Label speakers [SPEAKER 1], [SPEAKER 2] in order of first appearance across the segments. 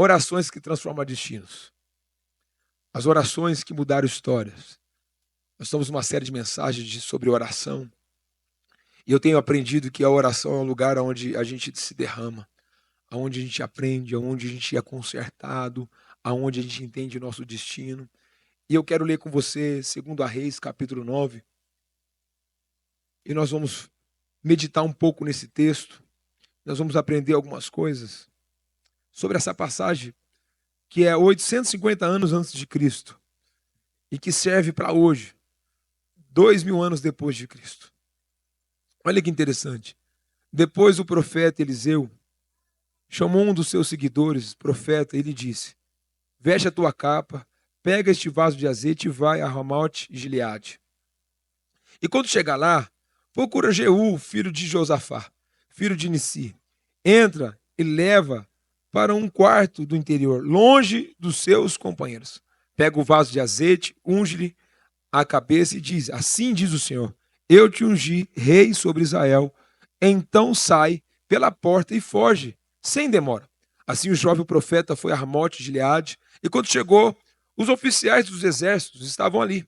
[SPEAKER 1] Orações que transformam destinos. As orações que mudaram histórias. Nós estamos numa série de mensagens sobre oração. E eu tenho aprendido que a oração é um lugar onde a gente se derrama, onde a gente aprende, onde a gente é consertado, onde a gente entende o nosso destino. E eu quero ler com você 2 Reis, capítulo 9. E nós vamos meditar um pouco nesse texto. Nós vamos aprender algumas coisas sobre essa passagem que é 850 anos antes de Cristo e que serve para hoje, 2000 anos depois de Cristo. Olha que interessante. Depois o profeta Eliseu chamou um dos seus seguidores, profeta, e lhe disse: veste a tua capa, pega este vaso de azeite e vai a Ramote Gileade. E quando chegar lá, procura Jeú, filho de Josafá, filho de Nissi. Entra e leva para um quarto do interior, longe dos seus companheiros. Pega o vaso de azeite, unge-lhe a cabeça e diz: assim diz o Senhor, eu te ungi rei sobre Israel. Então sai pela porta e foge, sem demora. Assim o jovem profeta foi a Ramote Gileade, e quando chegou, os oficiais dos exércitos estavam ali,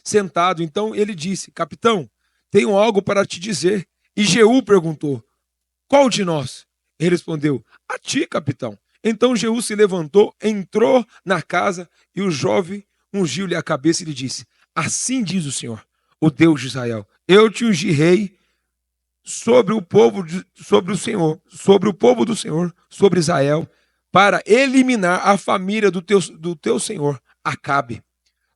[SPEAKER 1] sentados. Então ele disse: capitão, tenho algo para te dizer. E Jeú perguntou: qual de nós? Ele respondeu: a ti, capitão. Então Jeú se levantou, entrou na casa, e o jovem ungiu-lhe a cabeça e lhe disse: assim diz o Senhor, o Deus de Israel, eu te ungi rei sobre o povo do Senhor, sobre Israel, para eliminar a família do teu senhor, Acabe,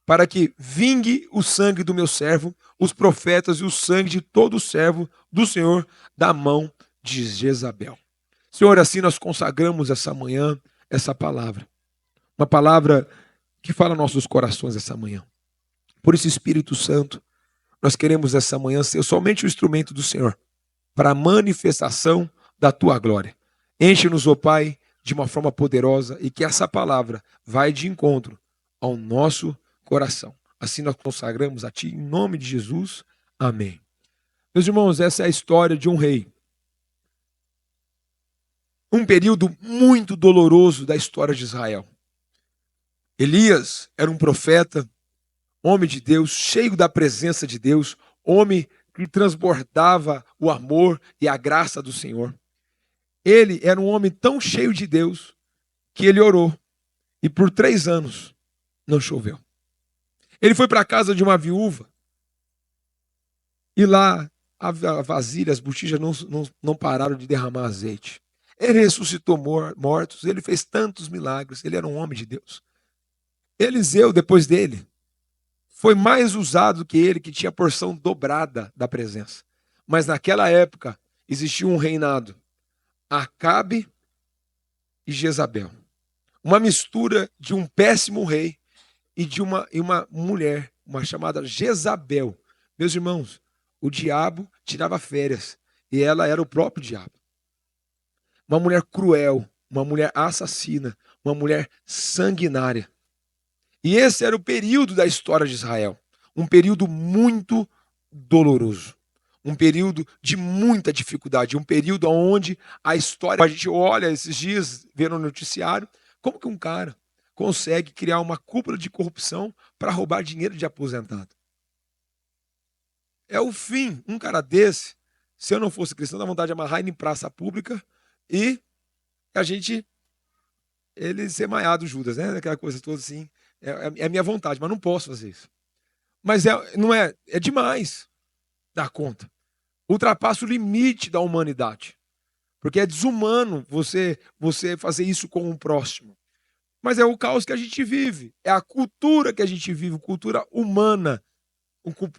[SPEAKER 1] para que vingue o sangue do meu servo, os profetas, e o sangue de todo servo do Senhor da mão de Jezabel. Senhor, assim nós consagramos essa manhã, essa palavra. Uma palavra que fala aos nossos corações essa manhã. Por isso, Espírito Santo, nós queremos essa manhã ser somente o instrumento do Senhor para a manifestação da tua glória. Enche-nos, ó Pai, de uma forma poderosa, e que essa palavra vai de encontro ao nosso coração. Assim nós consagramos a Ti, em nome de Jesus. Amém. Meus irmãos, essa é a história de um rei. Um período muito doloroso da história de Israel. Elias era um profeta, homem de Deus, cheio da presença de Deus, homem que transbordava o amor e a graça do Senhor. Ele era um homem tão cheio de Deus que ele orou, e por 3 anos não choveu. Ele foi para a casa de uma viúva, e lá a vasilha, as botijas não pararam de derramar azeite. Ele ressuscitou mortos, ele fez tantos milagres, ele era um homem de Deus. Eliseu, depois dele, foi mais usado que ele, que tinha a porção dobrada da presença. Mas naquela época existia um reinado, Acabe e Jezabel. Uma mistura de um péssimo rei e de uma mulher, uma chamada Jezabel. Meus irmãos, o diabo tirava férias e ela era o próprio diabo. Uma mulher cruel, uma mulher assassina, uma mulher sanguinária. E esse era o período da história de Israel. Um período muito doloroso. Um período de muita dificuldade. Um período onde a história... A gente olha esses dias, vê no noticiário, como que um cara consegue criar uma cúpula de corrupção para roubar dinheiro de aposentado. É o fim. Um cara desse, se eu não fosse cristão, dá vontade de amarrar ele em praça pública e ele ser maiado Judas, né? Aquela coisa toda assim. É a minha vontade, mas não posso fazer isso. Mas não é demais dar conta. Ultrapassa o limite da humanidade. Porque é desumano você fazer isso com o próximo. Mas é o caos que a gente vive. É a cultura que a gente vive, cultura humana,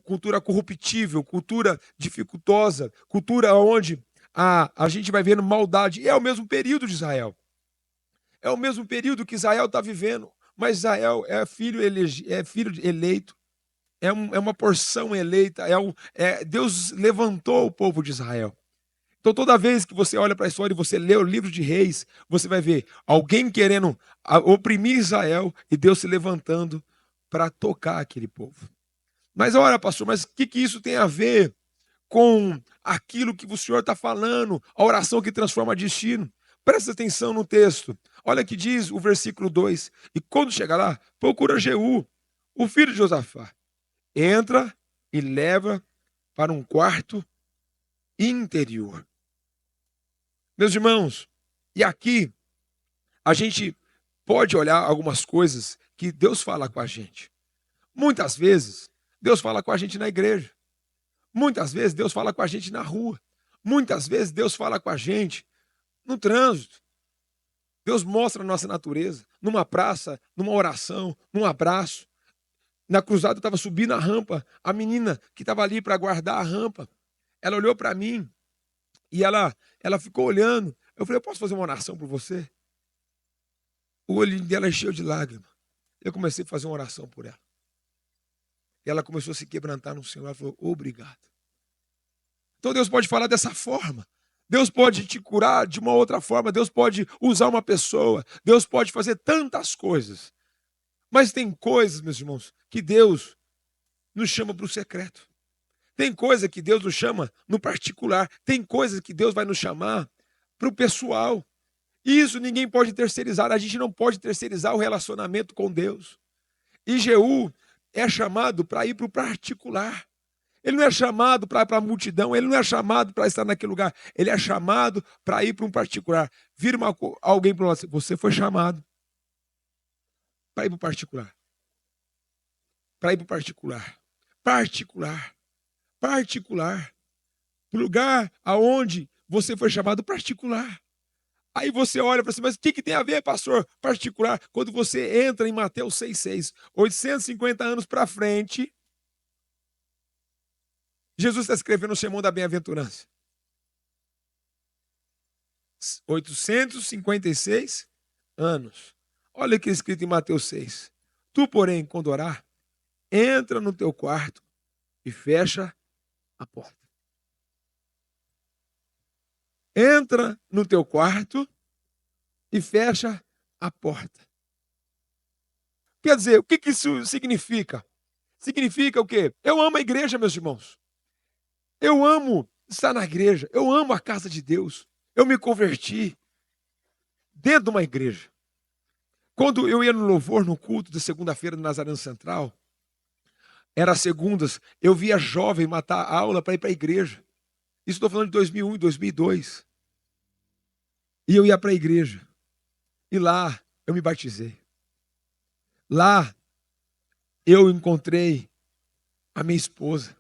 [SPEAKER 1] cultura corruptível, cultura dificultosa, cultura onde a gente vai vendo maldade. É o mesmo período de Israel. É o mesmo período que Israel está vivendo. Mas Israel é filho eleito, é uma porção eleita. Deus levantou o povo de Israel. Então, toda vez que você olha para a história e você lê o livro de Reis, você vai ver alguém querendo oprimir Israel e Deus se levantando para tocar aquele povo. Mas olha, pastor, mas o que isso tem a ver com aquilo que o Senhor está falando, a oração que transforma destino? Presta atenção no texto. Olha que diz o versículo 2. E quando chegar lá, procura Jeú, o filho de Josafá. Entra e leva para um quarto interior. Meus irmãos, e aqui a gente pode olhar algumas coisas que Deus fala com a gente. Muitas vezes, Deus fala com a gente na igreja. Muitas vezes, Deus fala com a gente na rua. Muitas vezes, Deus fala com a gente no trânsito. Deus mostra a nossa natureza. Numa praça, numa oração, num abraço. Na cruzada, eu estava subindo a rampa. A menina que estava ali para guardar a rampa, ela olhou para mim e ela ficou olhando. Eu falei, eu posso fazer uma oração por você? O olho dela encheu de lágrimas. Eu comecei a fazer uma oração por ela. E ela começou a se quebrantar no Senhor. Ela falou, obrigado. Então Deus pode falar dessa forma. Deus pode te curar de uma outra forma. Deus pode usar uma pessoa. Deus pode fazer tantas coisas. Mas tem coisas, meus irmãos, que Deus nos chama para o secreto. Tem coisa que Deus nos chama no particular. Tem coisas que Deus vai nos chamar para o pessoal. Isso ninguém pode terceirizar. A gente não pode terceirizar o relacionamento com Deus. E Jeú é chamado para ir para o particular. Ele não é chamado para a multidão, ele não é chamado para estar naquele lugar. Ele é chamado para ir para um particular. Vira alguém para você, você foi chamado para ir para o particular. Para ir para o particular. Particular. Particular. Para o lugar aonde você foi chamado particular. Aí você olha para você, mas o que tem a ver, pastor? Particular. Quando você entra em Mateus 6,6, 850 anos para frente, Jesus está escrevendo o Sermão da Bem-aventurança. 856 anos. Olha o que é escrito em Mateus 6. Tu, porém, quando orar, entra no teu quarto e fecha a porta. Entra no teu quarto e fecha a porta. Quer dizer, o que isso significa? Significa o quê? Eu amo a igreja, meus irmãos. Eu amo estar na igreja. Eu amo a casa de Deus. Eu me converti dentro de uma igreja. Quando eu ia no louvor, no culto de segunda-feira no Nazareno Central, era segundas, eu via jovem matar a aula para ir para a igreja. Isso estou falando de 2001 e 2002. E eu ia para a igreja. E lá eu me batizei. Lá eu encontrei a minha esposa.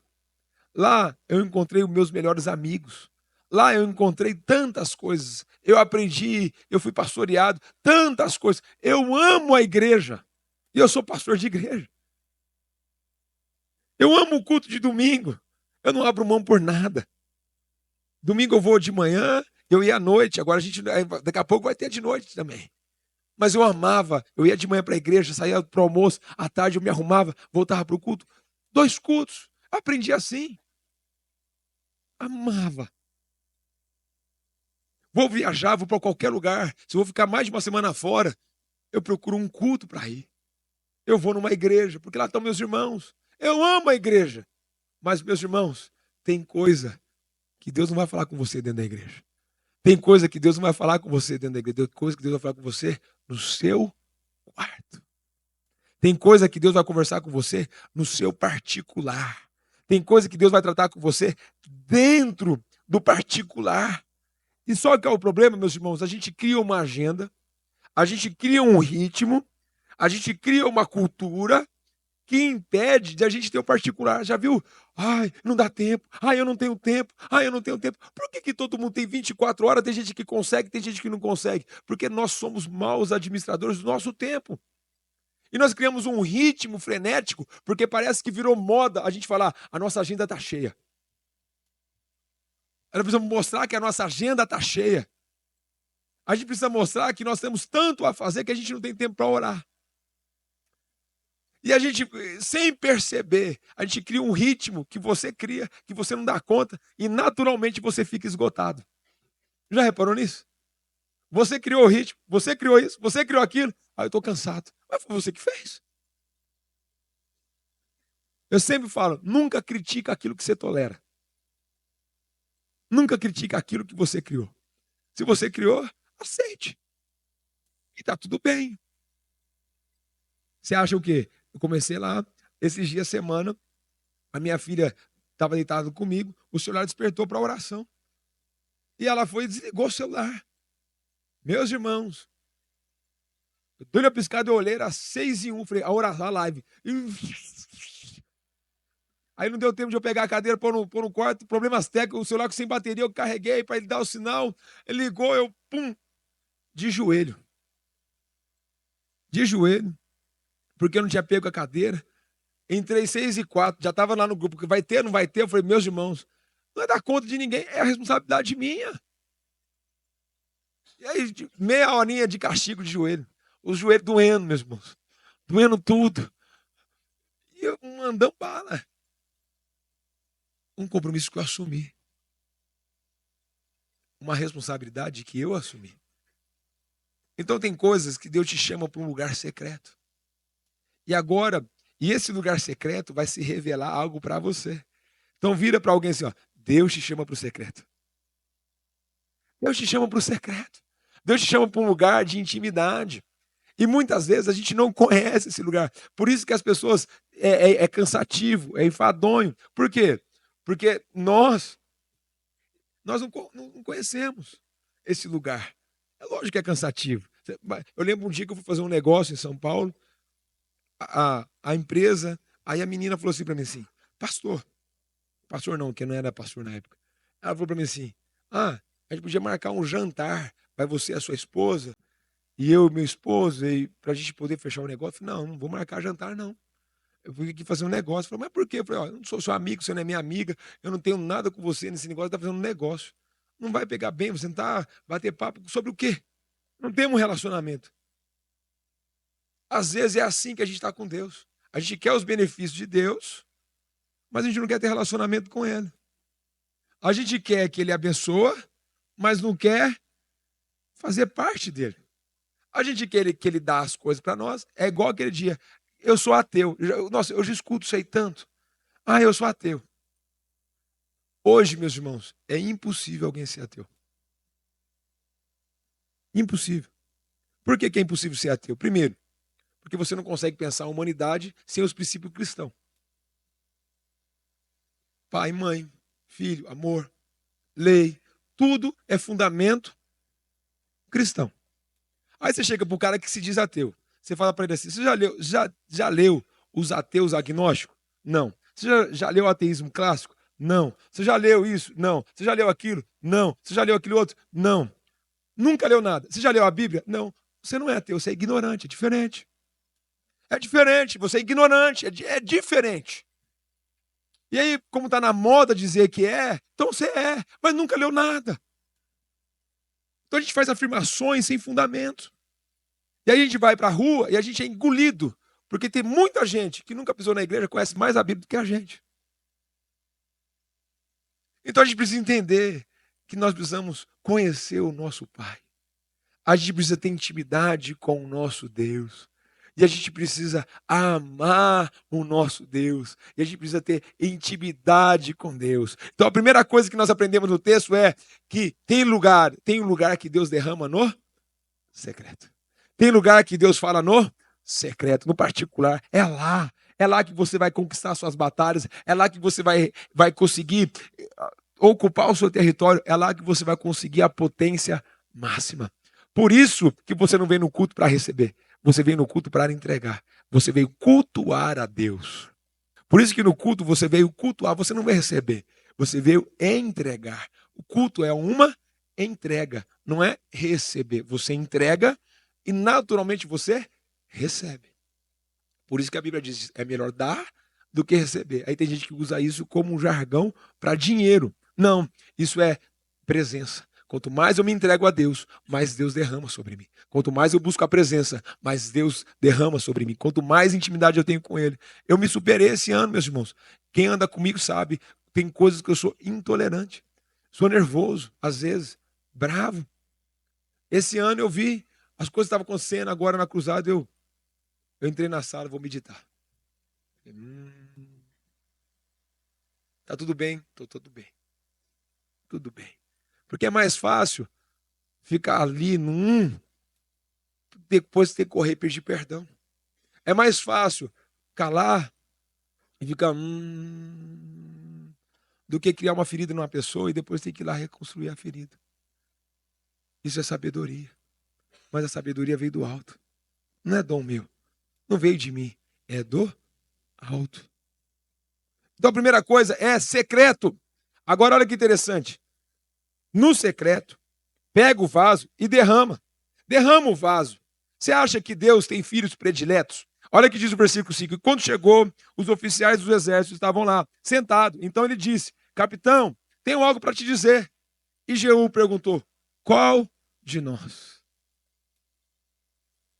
[SPEAKER 1] Lá eu encontrei os meus melhores amigos. Lá eu encontrei tantas coisas. Eu aprendi, eu fui pastoreado, tantas coisas. Eu amo a igreja. E eu sou pastor de igreja. Eu amo o culto de domingo. Eu não abro mão por nada. Domingo eu vou de manhã, eu ia à noite. Agora daqui a pouco vai ter de noite também. Mas eu amava. Eu ia de manhã para a igreja, saía para o almoço. À tarde eu me arrumava, voltava para o culto. 2 cultos. Aprendi assim. Amava. Vou viajar, vou para qualquer lugar. Se eu vou ficar mais de uma semana fora, eu procuro um culto para ir. Eu vou numa igreja, porque lá estão meus irmãos. Eu amo a igreja. Mas, meus irmãos, tem coisa que Deus não vai falar com você dentro da igreja. Tem coisa que Deus não vai falar com você dentro da igreja. Tem coisa que Deus vai falar com você no seu quarto. Tem coisa que Deus vai conversar com você no seu particular. Tem coisa que Deus vai tratar com você dentro do particular. E só que é o problema, meus irmãos, a gente cria uma agenda, a gente cria um ritmo, a gente cria uma cultura que impede de a gente ter o particular. Já viu? Ai, não dá tempo. Ai, eu não tenho tempo. Ai, eu não tenho tempo. Por que todo mundo tem 24 horas? Tem gente que consegue, tem gente que não consegue. Porque nós somos maus administradores do nosso tempo. E nós criamos um ritmo frenético, porque parece que virou moda a gente falar, a nossa agenda está cheia. Nós precisamos mostrar que a nossa agenda está cheia. A gente precisa mostrar que nós temos tanto a fazer que a gente não tem tempo para orar. E a gente, sem perceber, a gente cria um ritmo que você cria, que você não dá conta, e naturalmente você fica esgotado. Já reparou nisso? Você criou o ritmo, você criou isso, você criou aquilo. Eu estou cansado. Mas foi você que fez. Eu sempre falo, nunca critica aquilo que você tolera. Nunca critica aquilo que você criou. Se você criou, aceite. E tá tudo bem. Você acha o quê? Eu comecei lá, esses dias, semana, a minha filha estava deitada comigo, o celular despertou para oração. E ela foi e desligou o celular. Meus irmãos, eu dei uma piscada, eu olhei, era 6:01, falei, a oração, a live. Aí não deu tempo de eu pegar a cadeira, pôr no quarto, problemas técnicos, o celular sem bateria, eu carreguei para ele dar o sinal, ele ligou, eu, pum, de joelho. De joelho, porque eu não tinha pego a cadeira. Entrei 6:04, já estava lá no grupo, que vai ter, não vai ter? Eu falei, meus irmãos, não é dar conta de ninguém, é a responsabilidade minha. E aí, meia horinha de castigo de joelho. Os joelhos doendo, meus irmãos. Doendo tudo. E eu mandando bala. Um compromisso que eu assumi. Uma responsabilidade que eu assumi. Então tem coisas que Deus te chama para um lugar secreto. E agora, esse lugar secreto vai se revelar algo para você. Então vira para alguém assim, ó, Deus te chama para o secreto. Deus te chama para o secreto. Deus te chama para um lugar de intimidade. E muitas vezes a gente não conhece esse lugar. Por isso que as pessoas é cansativo, é enfadonho. Por quê? Porque nós não conhecemos esse lugar. É lógico que é cansativo. Eu lembro um dia que eu fui fazer um negócio em São Paulo, a empresa, aí a menina falou assim para mim assim, pastor não, que não era pastor na época. Ela falou para mim assim, a gente podia marcar um jantar, vai você e a sua esposa, e eu e meu esposo, e para a gente poder fechar o negócio. Eu falei, não vou marcar jantar não. Eu fui aqui fazer um negócio. Falei, mas por quê? Eu falei, ó, eu não sou seu amigo, você não é minha amiga, eu não tenho nada com você nesse negócio, tá fazendo um negócio. Não vai pegar bem, você não tá bater papo sobre o quê? Não temos um relacionamento. Às vezes é assim que a gente está com Deus. A gente quer os benefícios de Deus, mas a gente não quer ter relacionamento com Ele. A gente quer que Ele abençoe, mas não quer fazer parte dele. A gente quer que Ele dá as coisas para nós. É igual aquele dia. Eu sou ateu. Nossa, eu já escuto isso aí tanto. Ah, eu sou ateu. Hoje, meus irmãos, é impossível alguém ser ateu. Impossível. Por que é impossível ser ateu? Primeiro, porque você não consegue pensar a humanidade sem os princípios cristãos. Pai, mãe, filho, amor, lei, tudo é fundamento cristão. Aí você chega para o cara que se diz ateu. Você fala para ele assim, você já leu os ateus agnósticos? Não. Você já leu o ateísmo clássico? Não. Você já leu isso? Não. Você já leu aquilo? Não. Você já leu aquele outro? Não. Nunca leu nada. Você já leu a Bíblia? Não. Você não é ateu, você é ignorante, é diferente. É diferente, você é ignorante, é diferente. E aí, como está na moda dizer que é, então você é, mas nunca leu nada. Então a gente faz afirmações sem fundamento. E aí a gente vai para a rua e a gente é engolido, porque tem muita gente que nunca pisou na igreja, conhece mais a Bíblia do que a gente. Então a gente precisa entender que nós precisamos conhecer o nosso Pai. A gente precisa ter intimidade com o nosso Deus. E a gente precisa amar o nosso Deus. E a gente precisa ter intimidade com Deus. Então a primeira coisa que nós aprendemos no texto é que tem um lugar que Deus derrama no secreto. Tem lugar que Deus fala no secreto, no particular. É lá. É lá que você vai conquistar suas batalhas. É lá que você vai conseguir ocupar o seu território. É lá que você vai conseguir a potência máxima. Por isso que você não vem no culto para receber. Você vem no culto para entregar. Você veio cultuar a Deus. Por isso que no culto você veio cultuar. Você não veio receber. Você veio entregar. O culto é uma entrega, não é receber. Você entrega e naturalmente você recebe. Por isso que a Bíblia diz, é melhor dar do que receber. Aí tem gente que usa isso como um jargão para dinheiro. Não, isso é presença. Quanto mais eu me entrego a Deus, mais Deus derrama sobre mim. Quanto mais eu busco a presença, mais Deus derrama sobre mim. Quanto mais intimidade eu tenho com Ele. Eu me superei esse ano, meus irmãos. Quem anda comigo sabe, tem coisas que eu sou intolerante. Sou nervoso, às vezes, bravo. Esse ano eu vi as coisas que estavam acontecendo agora na cruzada, eu entrei na sala, vou meditar. Tá tudo bem? Tô tudo bem. Tudo bem. Porque é mais fácil ficar ali no depois ter que correr e pedir perdão. É mais fácil calar e ficar do que criar uma ferida numa pessoa e depois ter que ir lá reconstruir a ferida. Isso é sabedoria. Mas a sabedoria veio do alto. Não é dom meu. Não veio de mim. É do alto. Então a primeira coisa é secreto. Agora olha que interessante. No secreto, pega o vaso e derrama. Derrama o vaso. Você acha que Deus tem filhos prediletos? Olha que diz o versículo 5. E quando chegou, os oficiais dos exércitos estavam lá, sentados. Então ele disse: capitão, tenho algo para te dizer. E Jeú perguntou: qual de nós?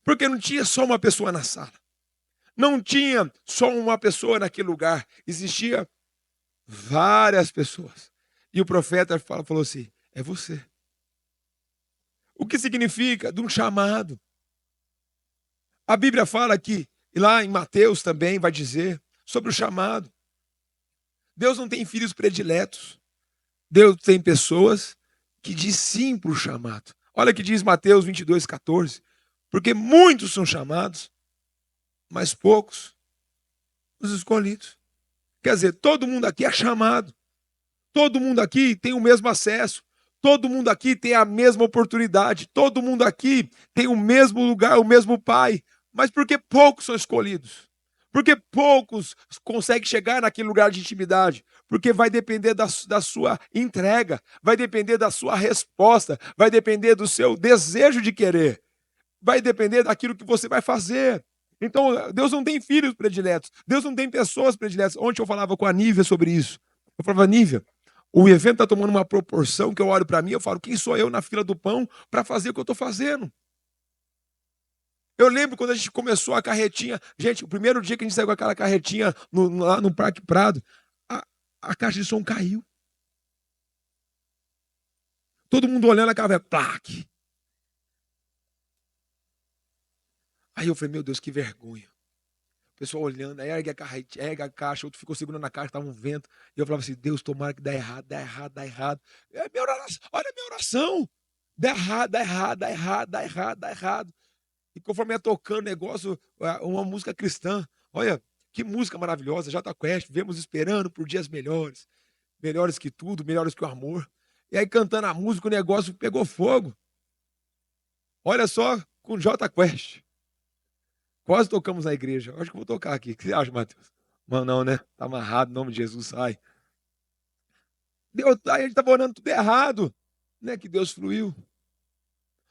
[SPEAKER 1] Porque não tinha só uma pessoa na sala. Não tinha só uma pessoa naquele lugar. Existia várias pessoas. E o profeta falou assim: é você. O que significa? De um chamado. A Bíblia fala que, e lá em Mateus também vai dizer, sobre o chamado. Deus não tem filhos prediletos. Deus tem pessoas que diz sim para o chamado. Olha que diz Mateus 22:14. Porque muitos são chamados, mas poucos os escolhidos. Quer dizer, todo mundo aqui é chamado. Todo mundo aqui tem o mesmo acesso. Todo mundo aqui tem a mesma oportunidade. Todo mundo aqui tem o mesmo lugar, o mesmo Pai. Mas por que poucos são escolhidos? Porque poucos conseguem chegar naquele lugar de intimidade. Porque vai depender da sua entrega, vai depender da sua resposta, vai depender do seu desejo de querer, vai depender daquilo que você vai fazer. Então, Deus não tem filhos prediletos, Deus não tem pessoas prediletas. Ontem eu falava com a Nívia sobre isso. Eu falava: Nívia, o evento está tomando uma proporção que eu olho para mim e eu falo: quem sou eu na fila do pão para fazer o que eu estou fazendo? Eu lembro quando a gente começou a carretinha. Gente, o primeiro dia que a gente saiu com aquela carretinha lá no Parque Prado, a caixa de som caiu. Todo mundo olhando a cara, plaque. Aí eu falei: meu Deus, que vergonha. O pessoal olhando, aí ergue a caixa, outro ficou segurando a caixa, estava um vento. E eu falava assim: Deus, tomara que dá errado, dá errado, dá errado. É minha oração, olha a minha oração. Dá errado, dá errado, dá errado, dá errado, dá errado. E conforme ia tocando negócio, uma música cristã. Olha, que música maravilhosa, Jota Quest, vemos esperando por dias melhores. Melhores que tudo, melhores que o amor. E aí cantando a música, o negócio pegou fogo. Olha só, com Jota Quest. Quase tocamos na igreja. Acho que vou tocar aqui. O que você acha, Matheus? Mano, não, né? Tá amarrado, em nome de Jesus, sai. Deus, aí a gente estava orando tudo errado. Não é que Deus fluiu.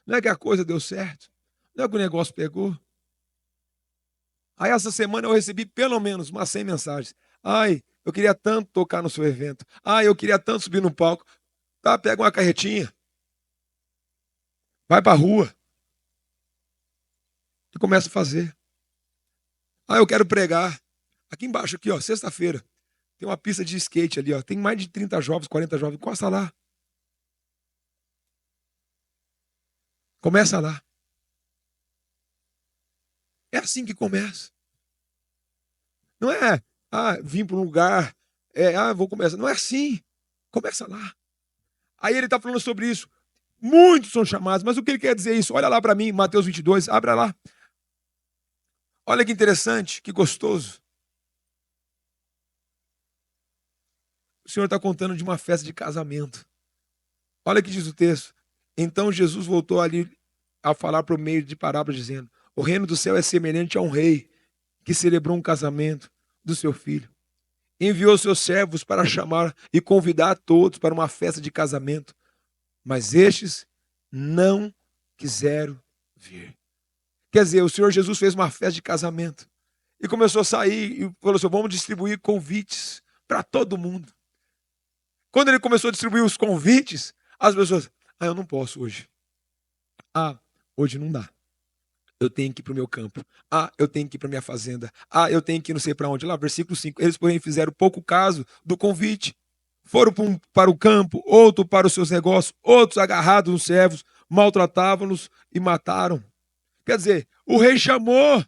[SPEAKER 1] Não é que a coisa deu certo. Não é que o negócio pegou. Aí essa semana eu recebi pelo menos umas 100 mensagens. Ai, eu queria tanto tocar no seu evento. Ai, eu queria tanto subir no palco. Tá, pega uma carretinha. Vai pra rua. E começa a fazer. Ah, eu quero pregar. Aqui embaixo, aqui, ó, sexta-feira. Tem uma pista de skate ali, ó. Tem mais de 30 jovens, 40 jovens. Encosta lá. Começa lá. É assim que começa. Não é, vim para um lugar, vou começar. Não é assim. Começa lá. Aí ele está falando sobre isso. Muitos são chamados, mas o que ele quer dizer isso? Olha lá para mim, Mateus 22, abra lá. Olha que interessante, que gostoso. O Senhor está contando de uma festa de casamento. Olha o que diz o texto. Então Jesus voltou ali a falar por meio de parábolas, dizendo: o reino do céu é semelhante a um rei que celebrou um casamento do seu filho. Enviou seus servos para chamar e convidar a todos para uma festa de casamento, mas estes não quiseram vir. Quer dizer, o Senhor Jesus fez uma festa de casamento e começou a sair e falou assim: vamos distribuir convites para todo mundo. Quando ele começou a distribuir os convites, as pessoas: eu não posso hoje. Hoje não dá. Eu tenho que ir para o meu campo. Eu tenho que ir para a minha fazenda. Eu tenho que ir não sei para onde. Lá, versículo 5. Eles, porém, fizeram pouco caso do convite. Foram para o campo, outro para os seus negócios, outros agarrados nos servos, maltratavam-nos e mataram. Quer dizer, o rei chamou,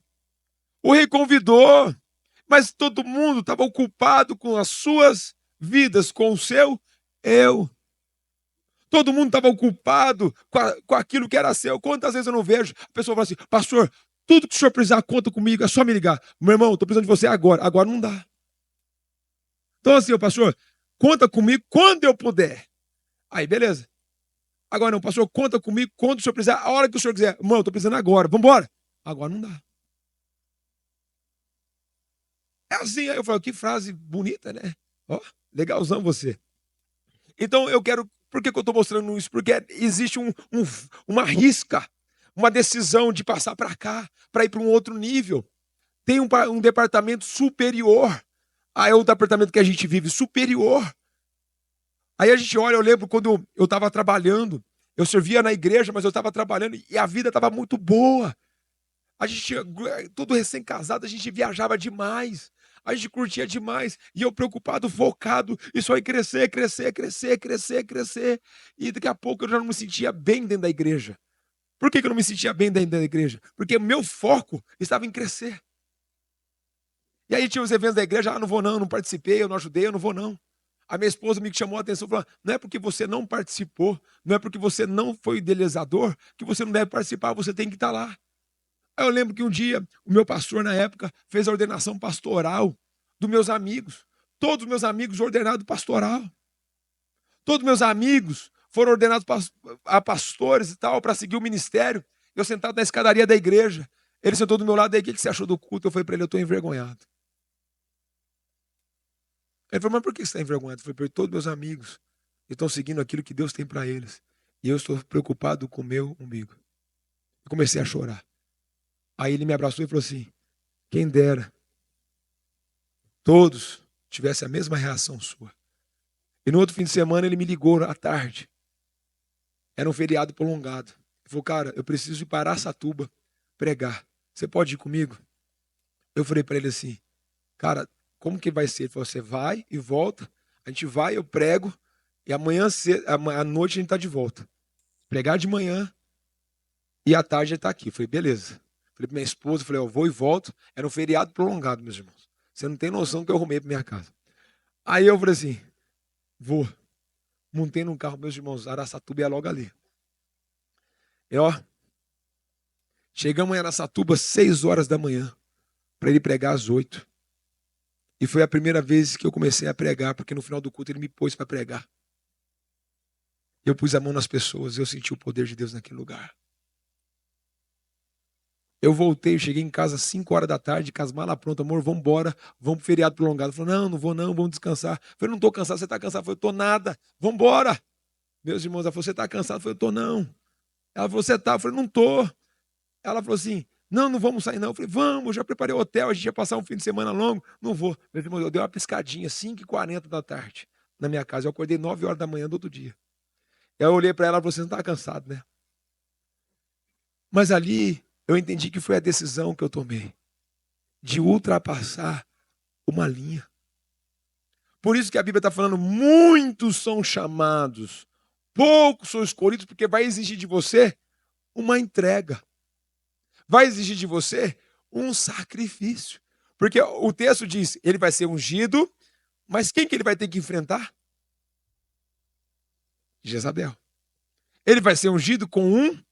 [SPEAKER 1] o rei convidou, mas todo mundo estava ocupado com as suas vidas, com o seu eu. Todo mundo estava ocupado com aquilo que era seu. Quantas vezes eu não vejo a pessoa fala assim, pastor, tudo que o senhor precisar, conta comigo, é só me ligar. Meu irmão, estou precisando de você agora. Agora não dá. Então assim, ô pastor, conta comigo quando eu puder. Aí, beleza. Agora não, pastor, conta comigo quando o senhor precisar, a hora que o senhor quiser. Irmão, eu estou precisando agora. Vamos embora. Agora não dá. É assim, aí eu falo, que frase bonita, né? Ó, legalzão você. Então eu quero. Por que eu estou mostrando isso? Porque existe uma risca, uma decisão de passar para cá, para ir para um outro nível. Tem um departamento superior. Aí é o departamento que a gente vive, superior. Aí a gente olha, eu lembro quando eu estava trabalhando, eu servia na igreja, mas eu estava trabalhando e a vida estava muito boa. A gente, tudo recém-casado, a gente viajava demais. A gente curtia demais. E eu preocupado, focado, e só em crescer, crescer, crescer, crescer, crescer. E daqui a pouco eu já não me sentia bem dentro da igreja. Por que eu não me sentia bem dentro da igreja? Porque o meu foco estava em crescer. E aí tinha os eventos da igreja, não vou não participei, eu não ajudei, eu não vou não. A minha esposa me chamou a atenção, falou, não é porque você não participou, não é porque você não foi idealizador, que você não deve participar, você tem que estar lá. Aí eu lembro que um dia, o meu pastor, na época, fez a ordenação pastoral dos meus amigos. Todos os meus amigos ordenados pastoral. Todos os meus amigos foram ordenados a pastores e tal, para seguir o ministério. Eu sentado na escadaria da igreja. Ele sentou do meu lado, aí, o que você achou do culto? Eu falei para ele, eu estou envergonhado. Ele falou, mas por que você está envergonhado? Eu falei, porque todos meus amigos estão seguindo aquilo que Deus tem para eles. E eu estou preocupado com o meu umbigo. Eu comecei a chorar. Aí ele me abraçou e falou assim, quem dera todos tivessem a mesma reação sua. E no outro fim de semana ele me ligou à tarde. Era um feriado prolongado. Ele falou, cara, eu preciso ir para Araçatuba pregar. Você pode ir comigo? Eu falei para ele assim, cara, como que vai ser? Ele falou, você vai e volta, a gente vai, eu prego, e amanhã à noite a gente está de volta. Pregar de manhã e à tarde ele está aqui. Eu falei, beleza. Falei para minha esposa, falei, eu vou e volto. Era um feriado prolongado, meus irmãos. Você não tem noção do que eu arrumei para minha casa. Aí eu falei assim, vou. Montei num carro, meus irmãos, Araçatuba é logo ali. E ó, chegamos em Araçatuba às 6 horas da manhã, para ele pregar às 8. E foi a primeira vez que eu comecei a pregar, porque no final do culto ele me pôs para pregar. Eu pus a mão nas pessoas, eu senti o poder de Deus naquele lugar. Eu voltei, eu cheguei em casa às 5 horas da tarde, com as malas prontas, amor, vamos embora, vamos pro feriado prolongado. Ele falou, não, não vou não, vamos descansar. Eu falei, não estou cansado, você está cansado? Eu falei, estou nada, vamos embora. Meus irmãos, ela falou, você está cansado? Eu falei, estou não. Ela falou, você está? Eu falei, não estou. Ela falou assim, não, não vamos sair não. Eu falei, vamos, já preparei o hotel, a gente ia passar um fim de semana longo. Não vou. Meus irmãos, eu dei uma piscadinha, 5h40 da tarde, na minha casa. Eu acordei 9 horas da manhã do outro dia. Eu olhei para ela e falei, você não está cansado, né? Mas ali eu entendi que foi a decisão que eu tomei de ultrapassar uma linha. Por isso que a Bíblia está falando, muitos são chamados, poucos são escolhidos, porque vai exigir de você uma entrega. Vai exigir de você um sacrifício. Porque o texto diz, ele vai ser ungido, mas quem que ele vai ter que enfrentar? Jezabel. Ele vai ser ungido com um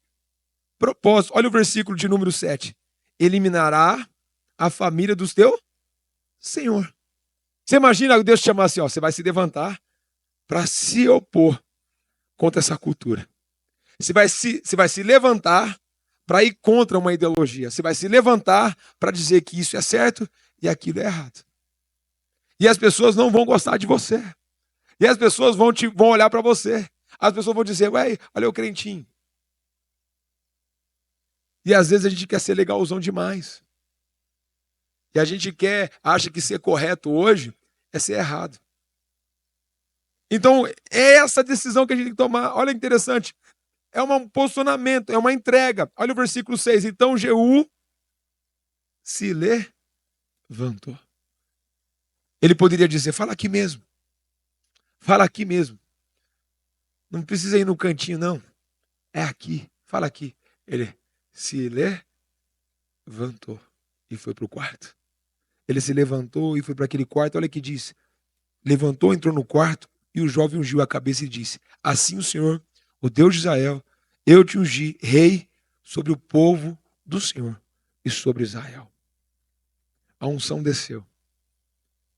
[SPEAKER 1] propósito. Olha o versículo de número 7. Eliminará a família dos teu Senhor. Você imagina Deus te chamar assim, ó, você vai se levantar para se opor contra essa cultura. Você vai se levantar para ir contra uma ideologia. Você vai se levantar para dizer que isso é certo e aquilo é errado. E as pessoas não vão gostar de você. E as pessoas vão olhar para você. As pessoas vão dizer, ué, olha o crentinho. E às vezes a gente quer ser legalzão demais. E a gente acha que ser correto hoje é ser errado. Então, é essa decisão que a gente tem que tomar. Olha que interessante. É um posicionamento, é uma entrega. Olha o versículo 6. Então Jeú se levantou. Ele poderia dizer, fala aqui mesmo. Fala aqui mesmo. Não precisa ir no cantinho, não. É aqui. Fala aqui. Ele se levantou e foi para o quarto. Ele se levantou e foi para aquele quarto. Olha o que diz. Levantou, entrou no quarto E o jovem ungiu a cabeça e disse: Assim o Senhor, o Deus de Israel, eu te ungi rei sobre o povo do Senhor e sobre Israel. A unção desceu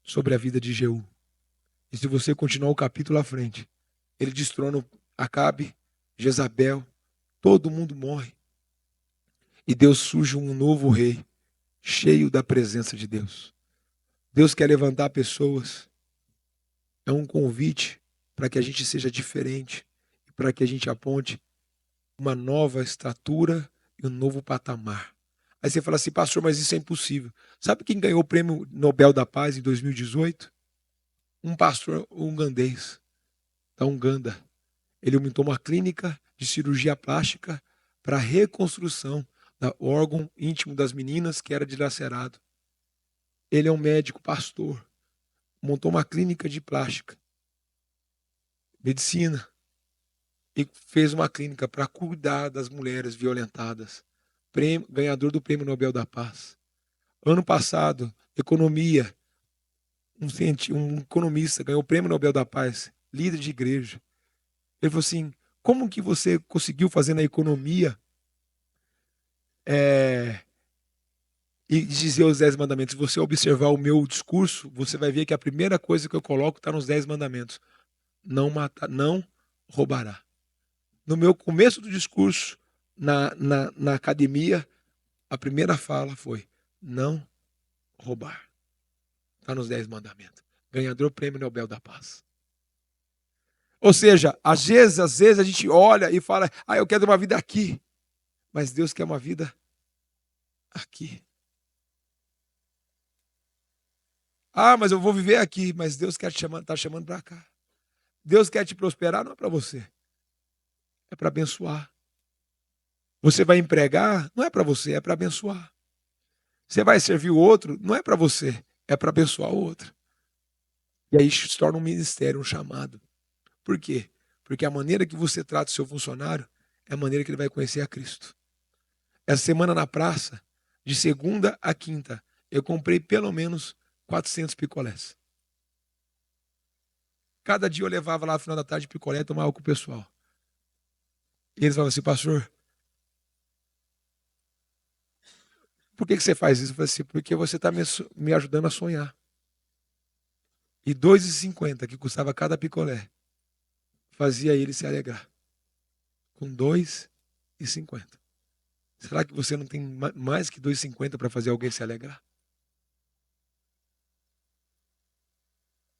[SPEAKER 1] sobre a vida de Jeú. E se você continuar o capítulo à frente, ele destrona Acabe, Jezabel, todo mundo morre. E Deus surge um novo rei, cheio da presença de Deus. Deus quer levantar pessoas. É um convite para que a gente seja diferente, para que a gente aponte uma nova estatura e um novo patamar. Aí você fala assim, pastor, mas isso é impossível. Sabe quem ganhou o Prêmio Nobel da Paz em 2018? Um pastor ugandês, da Uganda. Ele montou uma clínica de cirurgia plástica para a reconstrução do órgão íntimo das meninas que era dilacerado. Ele é um médico, pastor. Montou uma clínica de plástica, medicina, e fez uma clínica para cuidar das mulheres violentadas. Ganhador do Prêmio Nobel da Paz. Ano passado, economia, um economista ganhou o Prêmio Nobel da Paz, líder de igreja. Ele falou assim, como que você conseguiu fazer na economia e dizer os 10 mandamentos? Se você observar o meu discurso, você vai ver que a primeira coisa que eu coloco está nos 10 mandamentos. Não matar, não roubará. No meu começo do discurso, na academia, a primeira fala foi, não roubar. Está nos 10 mandamentos. Ganhador do Prêmio Nobel da Paz. Ou seja, às vezes a gente olha e fala, eu quero uma vida aqui. Mas Deus quer uma vida aqui. Mas eu vou viver aqui. Mas Deus quer te chamar, está chamando para cá. Deus quer te prosperar, não é para você. É para abençoar. Você vai empregar, não é para você, é para abençoar. Você vai servir o outro, não é para você, é para abençoar o outro. E aí se torna um ministério, um chamado. Por quê? Porque a maneira que você trata o seu funcionário é a maneira que ele vai conhecer a Cristo. Essa semana na praça, de segunda a quinta, eu comprei pelo menos 400 picolés. Cada dia eu levava lá no final da tarde picolé e tomava com o pessoal. E eles falavam assim, pastor, por que você faz isso? Eu falei assim, porque você está me ajudando a sonhar. E R$ 2,50 que custava cada picolé, fazia ele se alegrar. Com R$ 2,50. Será que você não tem mais que R$ 2,50 para fazer alguém se alegrar?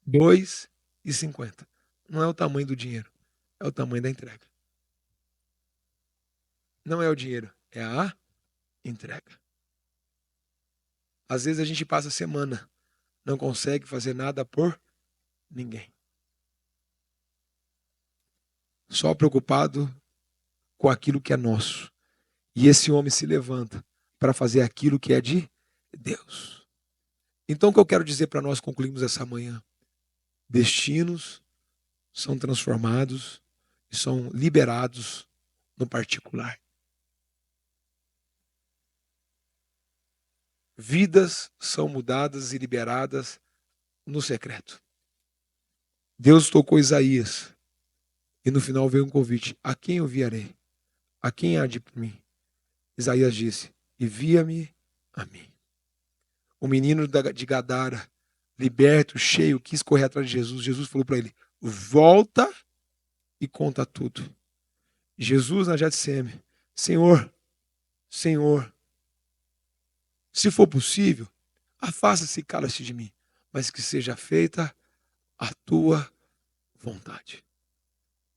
[SPEAKER 1] R$ 2,50. Não é o tamanho do dinheiro, é o tamanho da entrega. Não é o dinheiro, é a entrega. Às vezes a gente passa a semana, não consegue fazer nada por ninguém. Só preocupado com aquilo que é nosso. E esse homem se levanta para fazer aquilo que é de Deus. Então o que eu quero dizer para nós concluirmos essa manhã? Destinos são transformados e são liberados no particular. Vidas são mudadas e liberadas no secreto. Deus tocou Isaías e no final veio um convite. A quem eu enviarei? A quem há de mim? Isaías disse, envia-me a mim. O menino de Gadara, liberto, cheio, quis correr atrás de Jesus. Jesus falou para ele, volta e conta tudo. Jesus na Getsêmani, Senhor, se for possível, afasta-se e cala-se de mim, mas que seja feita a tua vontade.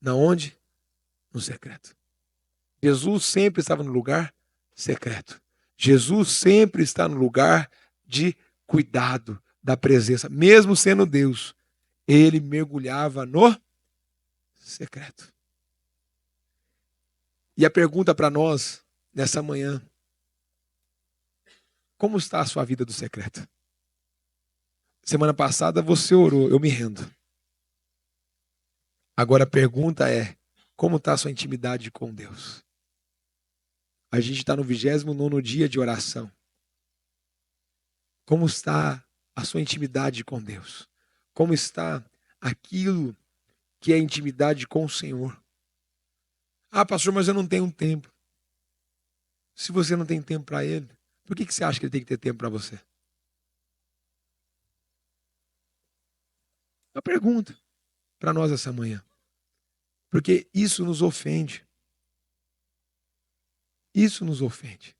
[SPEAKER 1] Na onde? No secreto. Jesus sempre estava no lugar secreto. Jesus sempre está no lugar de cuidado, da presença. Mesmo sendo Deus, ele mergulhava no secreto. E a pergunta para nós, nessa manhã, como está a sua vida do secreto? Semana passada você orou, eu me rendo. Agora a pergunta é, como está a sua intimidade com Deus? A gente está no 29º dia de oração. Como está a sua intimidade com Deus? Como está aquilo que é a intimidade com o Senhor. Ah, pastor, mas eu não tenho tempo. Se você não tem tempo para Ele, por que você acha que Ele tem que ter tempo para você? Uma pergunta para nós essa manhã. Porque isso nos ofende. Isso nos ofende.